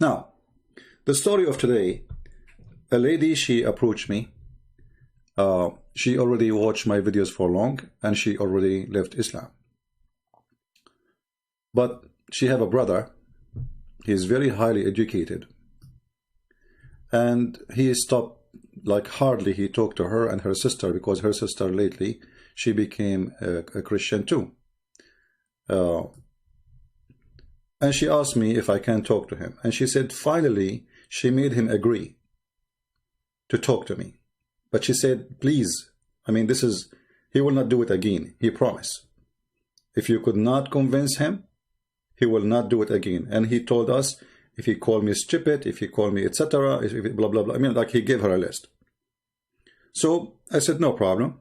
Now, the story of today, a lady, she approached me. She already watched my videos for long, and she already left Islam. But she have a brother. He is very highly educated. And he stopped, like hardly he talked to her and her sister, because her sister lately, she became a Christian too. And she asked me if I can talk to him. And she said, finally, she made him agree to talk to me. But she said, please, I mean, he will not do it again. He promised. If you could not convince him, he will not do it again. And he told us, if he called me stupid, if he called me, etc., if blah, blah, blah. I mean, like he gave her a list. So I said, no problem.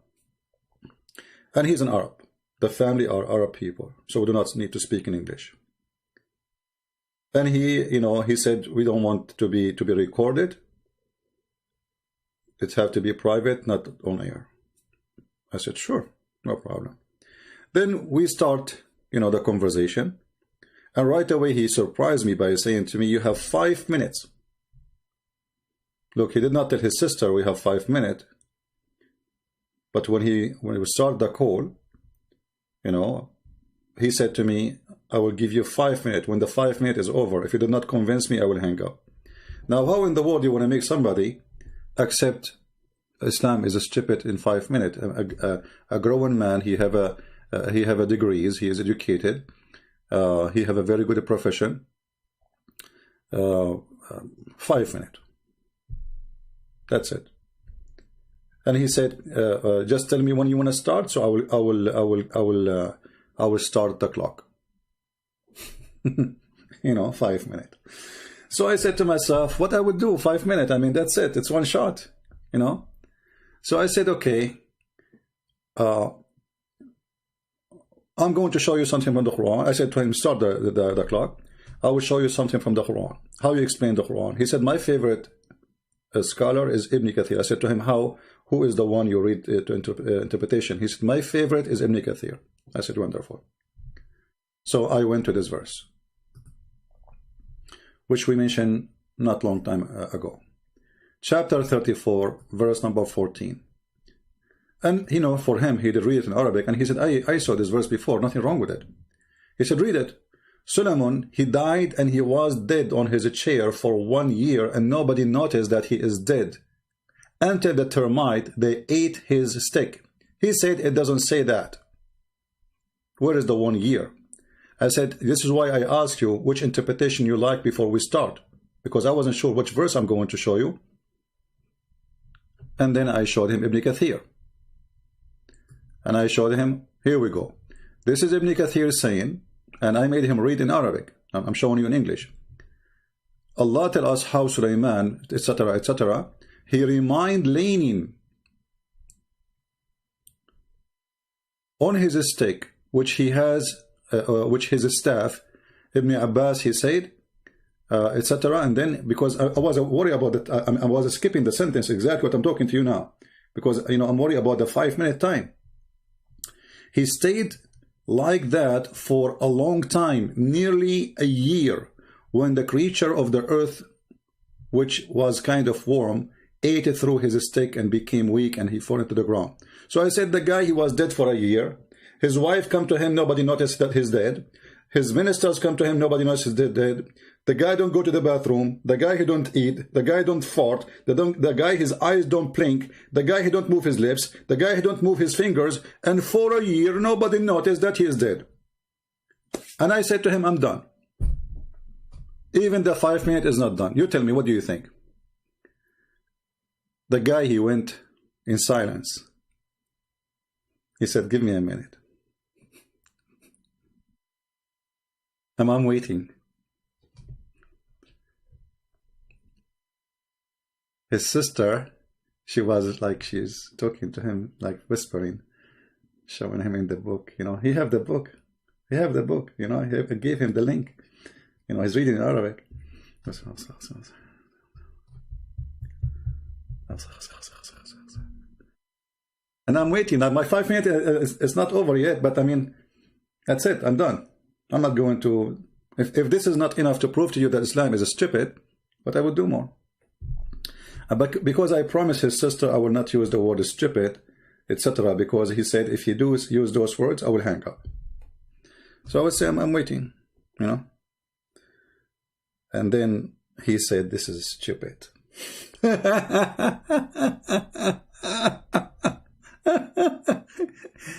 And he's an Arab. The family are Arab people. So we do not need to speak in English. And he, he said, we don't want to be recorded. It have to be private, not on air. I said, sure, no problem. Then we start, the conversation. And right away, he surprised me by saying to me, you have 5 minutes. Look, he did not tell his sister we have 5 minutes. But when we start the call, he said to me, I will give you 5 minutes. When the 5 minutes is over, if you do not convince me, I will hang up. Now, how in the world you want to make somebody accept Islam is a stupid in 5 minutes? A grown man, he have a degrees, he is educated, he have a very good profession. 5 minutes. That's it. And he said, just tell me when you want to start, so I will start the clock. 5 minutes. So I said to myself, what I would do 5 minutes? I mean, that's it. It's one shot, So I said, okay, I'm going to show you something from the Quran. I said to him, start the clock. I will show you something from the Quran. How you explain the Quran? He said, my favorite scholar is Ibn Kathir. I said to him, who is the one you read to interpretation? He said, my favorite is Ibn Kathir. I said, wonderful. So I went to this verse, which we mentioned not long time ago. Chapter 34, verse number 14. And, for him, he did read it in Arabic, and he said, I saw this verse before, nothing wrong with it. He said, read it. Solomon, he died and he was dead on his chair for 1 year, and nobody noticed that he is dead. Until the termite, they ate his stick. He said, it doesn't say that. Where is the 1 year? I said, this is why I asked you which interpretation you like before we start, because I wasn't sure which verse I'm going to show you. And then I showed him Ibn Kathir. And I showed him, here we go. This is Ibn Kathir saying, and I made him read in Arabic. I'm showing you in English. Allah tell us how Sulaiman, etc., etc., he remind leaning on his stick, which he has, which his staff, Ibn Abbas, he said, etc. And then, because I was worried about that, I was skipping the sentence, exactly what I'm talking to you now, because I'm worried about the 5 minute time. He stayed like that for a long time, nearly a year, when the creature of the earth, which was kind of warm, ate it through his stick and became weak, and he fell into the ground. So I said, the guy, he was dead for a year. His wife come to him, nobody noticed that he's dead. His ministers come to him, nobody knows he's dead. The guy don't go to the bathroom. The guy, he don't eat. The guy don't fart. The guy, his eyes don't blink. The guy, he don't move his lips. The guy, he don't move his fingers. And for a year, nobody noticed that he is dead. And I said to him, I'm done. Even the 5 minutes is not done. You tell me, what do you think? The guy, he went in silence. He said, give me a minute. And I'm waiting. His sister, she was like, she's talking to him, like whispering, showing him in the book. He have the book. He have the book. I gave him the link. He's reading in Arabic. And I'm waiting. Now, my 5 minutes is not over yet, but I mean, that's it. I'm done. I'm not going to If this is not enough to prove to you that Islam is stupid, but I would do more. But because I promised his sister I will not use the word stupid, etc., because he said if he does use those words, I will hang up. So I would say I'm waiting, you know. And then he said, this is stupid.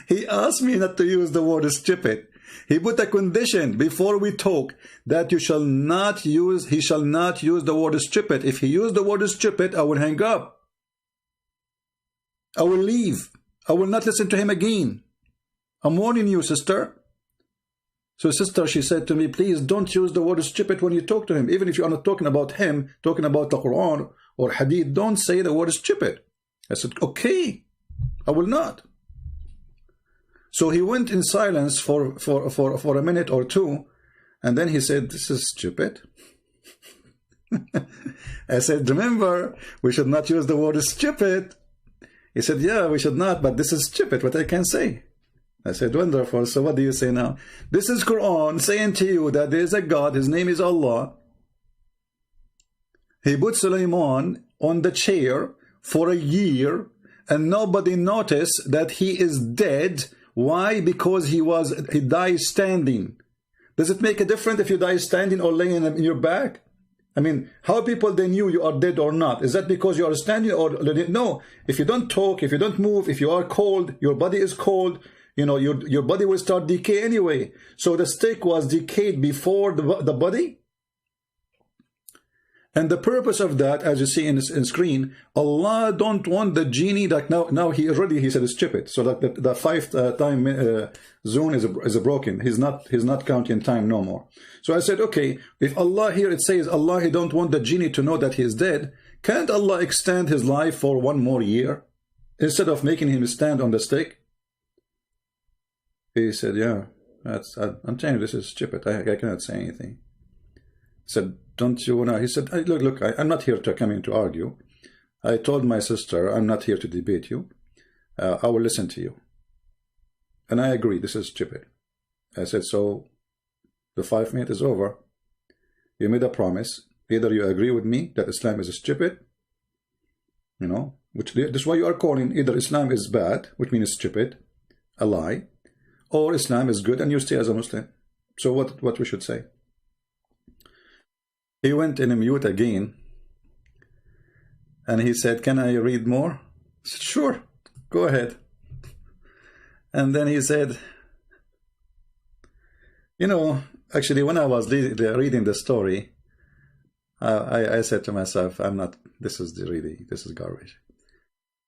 He asked me not to use the word stupid. He put a condition before we talk that he shall not use the word stupid. If he used the word stupid, I will hang up. I will leave. I will not listen to him again. I'm warning you, sister. So sister, she said to me, please don't use the word stupid when you talk to him. Even if you are not talking about him, talking about the Quran or Hadith, don't say the word stupid. I said, okay, I will not. So he went in silence for a minute or two, and then he said, this is stupid. I said, remember, we should not use the word stupid. He said, yeah, we should not, but this is stupid, what I can say. I said, wonderful. So what do you say now? This is Quran saying to you that there is a God, his name is Allah. He put Sulaiman on the chair for a year and nobody noticed that he is dead. Why? Because he died standing. Does it make a difference if you die standing or laying in your back? I mean, how people they knew you are dead or not? Is that because you are standing or no? If you don't talk, if you don't move, if you are cold, your body is cold, you know, your body will start decay anyway. So the stick was decayed before the body. And the purpose of that, as you see in screen, Allah don't want the genie that now he said it's stupid. So that the 5 time zone is broken. He's not counting time no more. So I said, okay, if Allah here it says Allah he don't want the genie to know that he is dead, can't Allah extend his life for 1 more year instead of making him stand on the stick? He said, yeah, I'm telling you, this is stupid. I cannot say anything. I said, don't you wanna? He said, look, I'm not here to come in to argue. I told my sister, I'm not here to debate you. I will listen to you. And I agree, this is stupid. I said, so the 5 minutes is over. You made a promise. Either you agree with me that Islam is stupid, you know, which this is why you are calling either Islam is bad, which means stupid, a lie, or Islam is good and you stay as a Muslim. So what we should say? He went in a mute again and he said, can I read more? I said, sure, go ahead. And then he said, you know, actually when I was reading the story, I said to myself, this is garbage.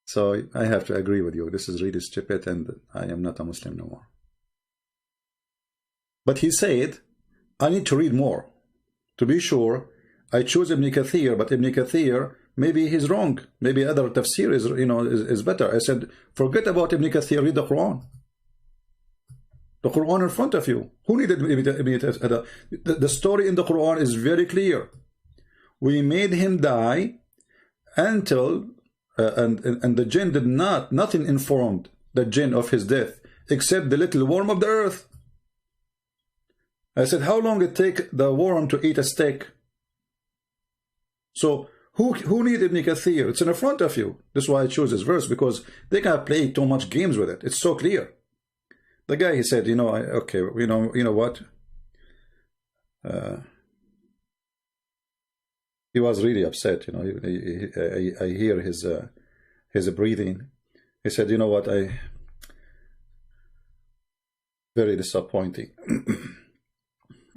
So I have to agree with you. This is really stupid and I am not a Muslim no more. But he said, I need to read more. To be sure, I choose Ibn Kathir, but Ibn Kathir, maybe he's wrong. Maybe other tafsir is better. I said, forget about Ibn Kathir, read the Quran. The Quran in front of you. Who needed Ibn Kathir? The story in the Quran is very clear. We made him die until, and the jinn did nothing informed the jinn of his death, except the little worm of the earth. I said, how long it take the worm to eat a steak? So who need Ibn Kathir? It's in front of you. That's why I chose this verse, because they can't play too much games with it. It's so clear. The guy, he said, you know, okay, you know what? He was really upset. You know, I hear his breathing. He said, you know what? Very disappointing.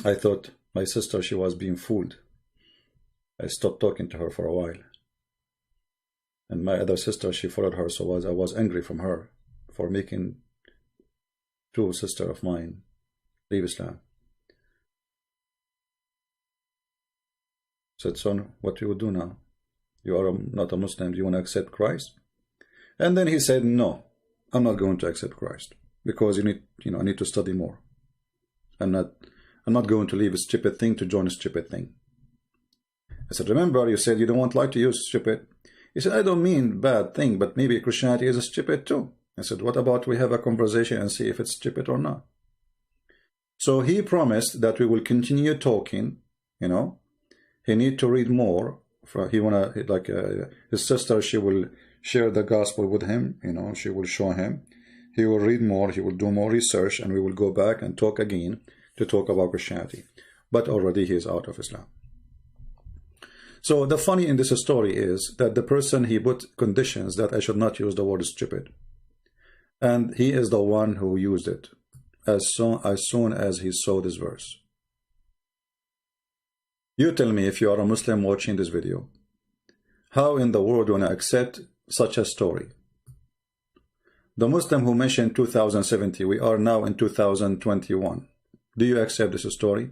I thought my sister, she was being fooled. I stopped talking to her for a while. And my other sister, she followed her, so I was angry from her for making true sister of mine leave Islam. I said, son, what you would do now? You are not a Muslim. Do you want to accept Christ? And then he said, no, I'm not going to accept Christ because I need to study more. I'm not going to leave a stupid thing to join a stupid thing. I said, remember, you said you don't want light to use stupid. He said, I don't mean bad thing, but maybe Christianity is a stupid too. I said, what about we have a conversation and see if it's stupid or not? So he promised that we will continue talking, you know. He need to read more. He wanna, like, his sister, she will share the gospel with him, you know, she will show him. He will read more, he will do more research, and we will go back and talk again to talk about Christianity. But already he is out of Islam. So the funny in this story is that the person, he put conditions that I should not use the word stupid. And he is the one who used it as soon as he saw this verse. You tell me, if you are a Muslim watching this video, how in the world do you accept such a story? The Muslim who mentioned 2070, we are now in 2021. Do you accept this story?